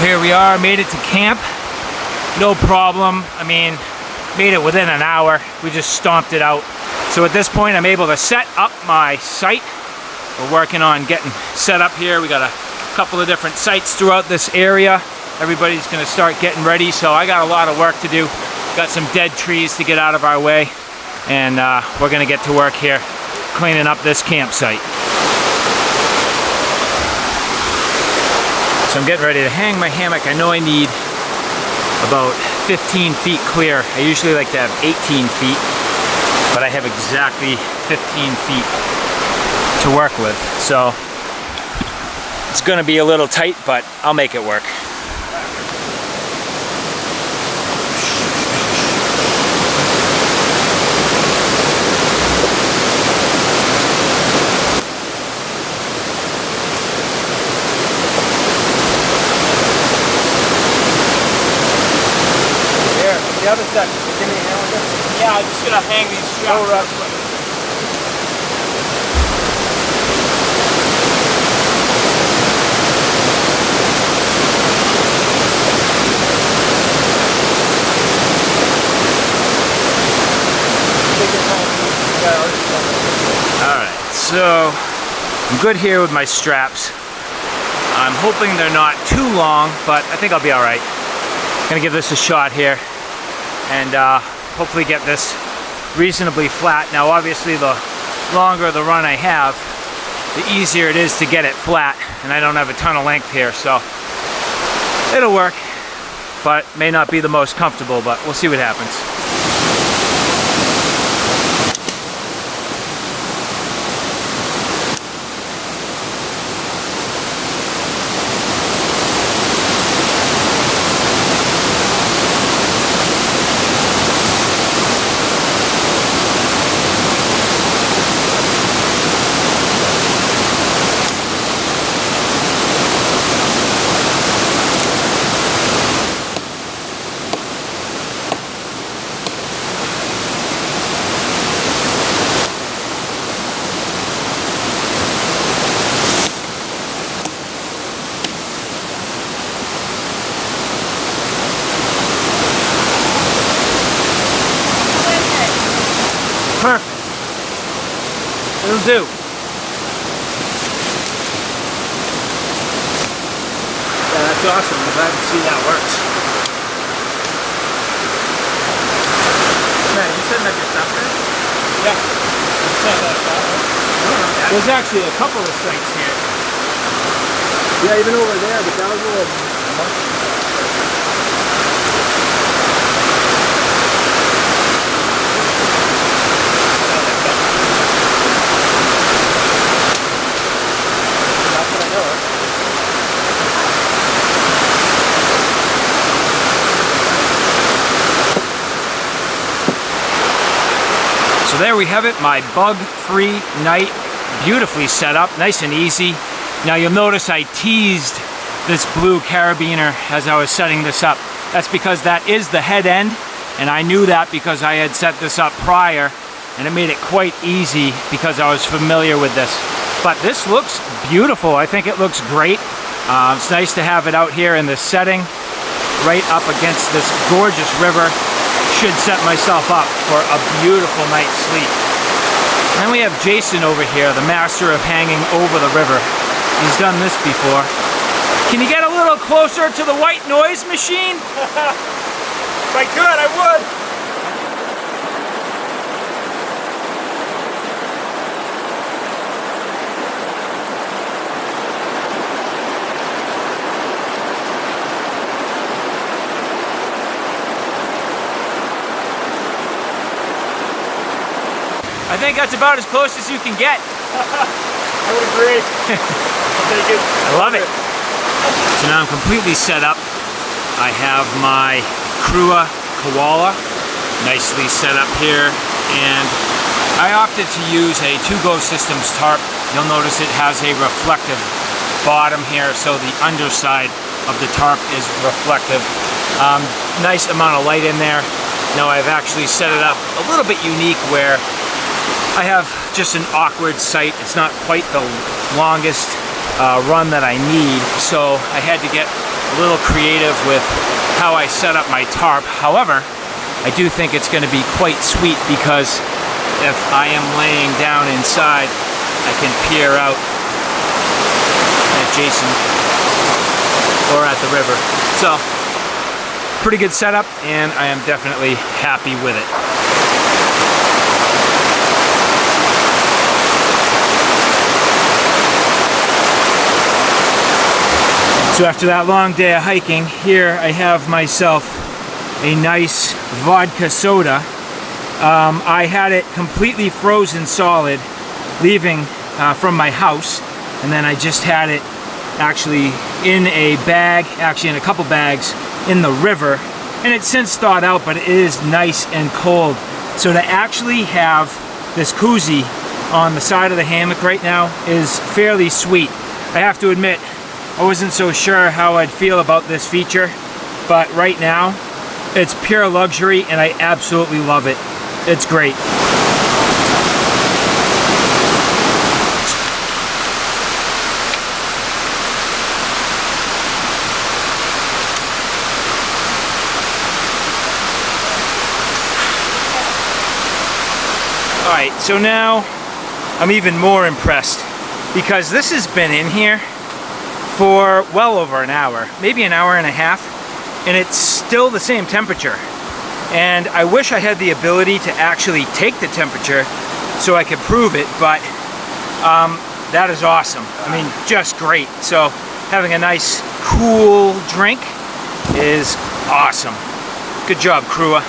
Here we are, made it to camp. No problem. I mean, made it within an hour. We just stomped it out. So at this point, I'm able to set up my site. We're working on getting set up here. We got a couple of different sites throughout this area. Everybody's gonna start getting ready, so I got a lot of work to do. Got some dead trees to get out of our way, and we're gonna get to work here cleaning up this campsite. So I'm getting ready to hang my hammock. I know I need about 15 feet clear. I usually like to have 18 feet, but I have exactly 15 feet to work with. So it's gonna be a little tight, but I'll make it work. The other section, give me a hand with this? Yeah, I'm just gonna hang these straps. Alright, so I'm good here with my straps. I'm hoping they're not too long, but I think I'll be alright. Gonna give this a shot here and hopefully get this reasonably flat. Now obviously the longer the run I have, the easier it is to get it flat, and I don't have a ton of length here, so it'll work, but may not be the most comfortable, but we'll see what happens. Perfect. It'll do. Yeah, that's awesome. I'm glad to see that works. Man, you setting up your stuff there? Yeah. There's actually a couple of sites here. Yeah, even over there, but that was a little... So there we have it, my bug-free night, beautifully set up, nice and easy. Now you'll notice I teased this blue carabiner as I was setting this up. That's because that is the head end, and I knew that because I had set this up prior, and it made it quite easy because I was familiar with this. But this looks beautiful. I think it looks great. It's nice to have it out here in this setting, right up against this gorgeous river. Should set myself up for a beautiful night's sleep. And then we have Jason over here, the master of hanging over the river. He's done this before. Can you get a little closer to the white noise machine? If I could, I would. I think that's about as close as you can get. I would agree. I'll take it. I love it. So now I'm completely set up. I have my Crua Koala nicely set up here, and I opted to use a 2Go Systems tarp. You'll notice it has a reflective bottom here, so the underside of the tarp is reflective. Nice amount of light in there. Now I've actually set it up a little bit unique where I have just an awkward site. It's not quite the longest run that I need, so I had to get a little creative with how I set up my tarp. However, I do think it's going to be quite sweet because if I am laying down inside, I can peer out at Jason or at the river. So, pretty good setup, and I am definitely happy with it. So after that long day of hiking, here I have myself a nice vodka soda. I had it completely frozen solid leaving from my house, and then I just had it actually in a bag, actually in a couple bags in the river, and it's since thawed out, but it is nice and cold. So to actually have this koozie on the side of the hammock right now is fairly sweet. I have to admit, I wasn't so sure how I'd feel about this feature, but right now it's pure luxury and I absolutely love it. It's great. Alright, so now I'm even more impressed because this has been in here for well over an hour, maybe an hour and a half, and it's still the same temperature. And I wish I had the ability to actually take the temperature so I could prove it, but that is awesome. I mean, just great. So having a nice cool drink is awesome. Good job, Crua.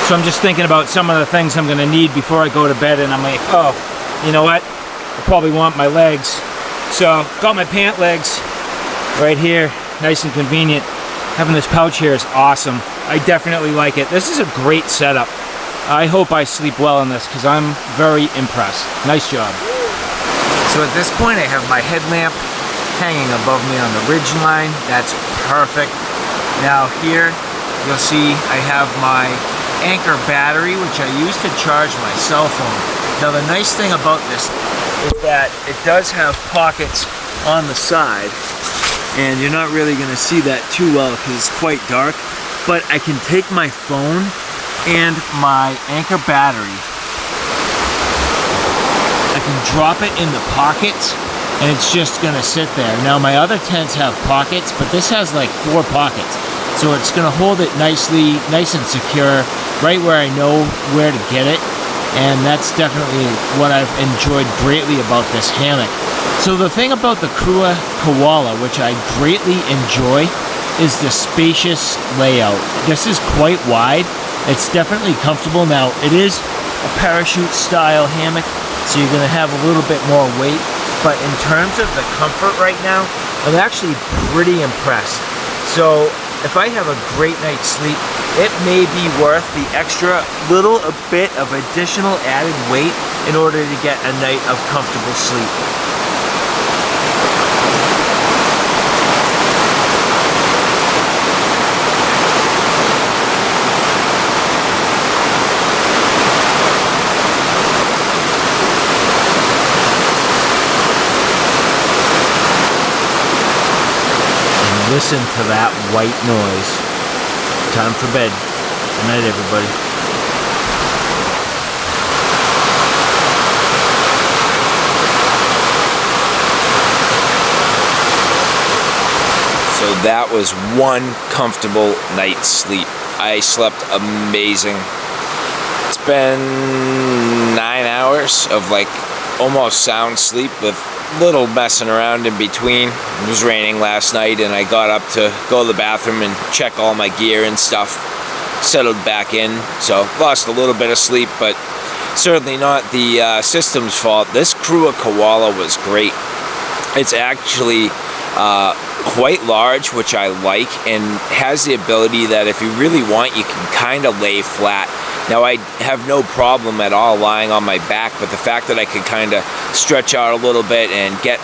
So I'm just thinking about some of the things I'm gonna need before I go to bed, and I'm like, oh, you know what? I probably want my legs. So got my pant legs right here, nice and convenient. Having this pouch here is awesome. I definitely like it. This is a great setup. I hope I sleep well in this because I'm very impressed. Nice job. So at this point I have my headlamp hanging above me on the ridge line. That's perfect. Now here you'll see I have my Anchor battery, which I use to charge my cell phone. Now the nice thing about this is that it does have pockets on the side, and you're not really going to see that too well because it's quite dark, but I can take my phone and my Anchor battery, I can drop it in the pockets and it's just going to sit there. Now my other tents have pockets, but this has like 4 pockets, so it's going to hold it nicely, nice and secure, right where I know where to get it. And that's definitely what I've enjoyed greatly about this hammock. So the thing about the Crua Koala, which I greatly enjoy, is the spacious layout. This is quite wide. It's definitely comfortable. Now, it is a parachute style hammock, so you're gonna have a little bit more weight. But in terms of the comfort right now, I'm actually pretty impressed. So if I have a great night's sleep, it may be worth the extra little bit of additional added weight in order to get a night of comfortable sleep. And listen to that white noise. Time for bed. Good night, everybody. So that was one comfortable night's sleep. I slept amazing. It's been 9 hours of like almost sound sleep with little messing around in between. It was raining last night and I got up to go to the bathroom and check all my gear and stuff. Settled back in, so lost a little bit of sleep, but certainly not the system's fault. This Crua Koala was great. It's actually quite large, which I like, and has the ability that if you really want, you can kind of lay flat. Now I have no problem at all lying on my back, but the fact that I could kind of stretch out a little bit and get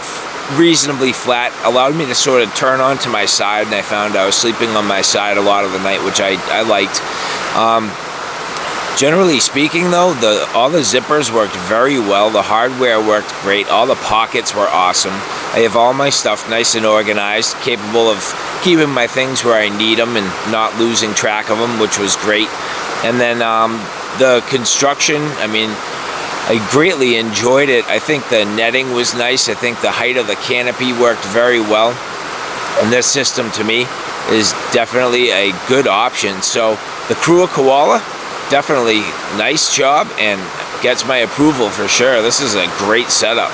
reasonably flat allowed me to sort of turn onto my side, and I found I was sleeping on my side a lot of the night, which I liked. Generally speaking though, all the zippers worked very well. The hardware worked great. All the pockets were awesome. I have all my stuff nice and organized, capable of keeping my things where I need them and not losing track of them, which was great. And then the construction, I mean, I greatly enjoyed it. I think the netting was nice. I think the height of the canopy worked very well. And this system to me is definitely a good option. So the Crua Koala, definitely nice job and gets my approval for sure. This is a great setup.